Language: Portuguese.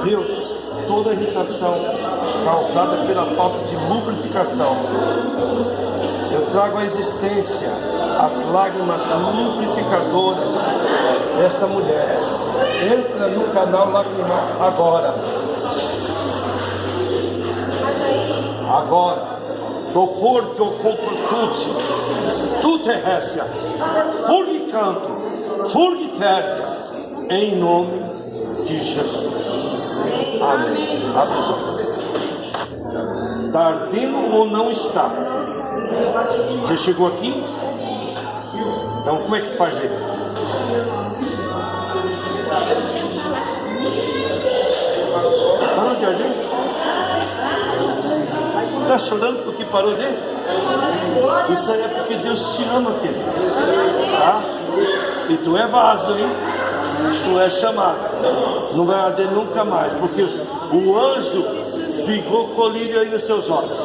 Deus, toda irritação causada pela falta de lubrificação, eu trago à existência as lágrimas lubrificadoras desta mulher. Entra no canal lacrimal agora. Agora. Do forte o comportude, tu terrestre, furgicanto, furgiterra, em nome de Jesus. Amém. Abre os olhos. Está ardendo ou não está? Você chegou aqui? Então como é que faz ele? Parou de arder? Está chorando porque parou de? Isso aí é porque Deus te ama, querido. Tá? E tu é vaso, hein? Tu é chamado. Não vai arder nunca mais, porque o anjo ficou colírio aí nos teus olhos.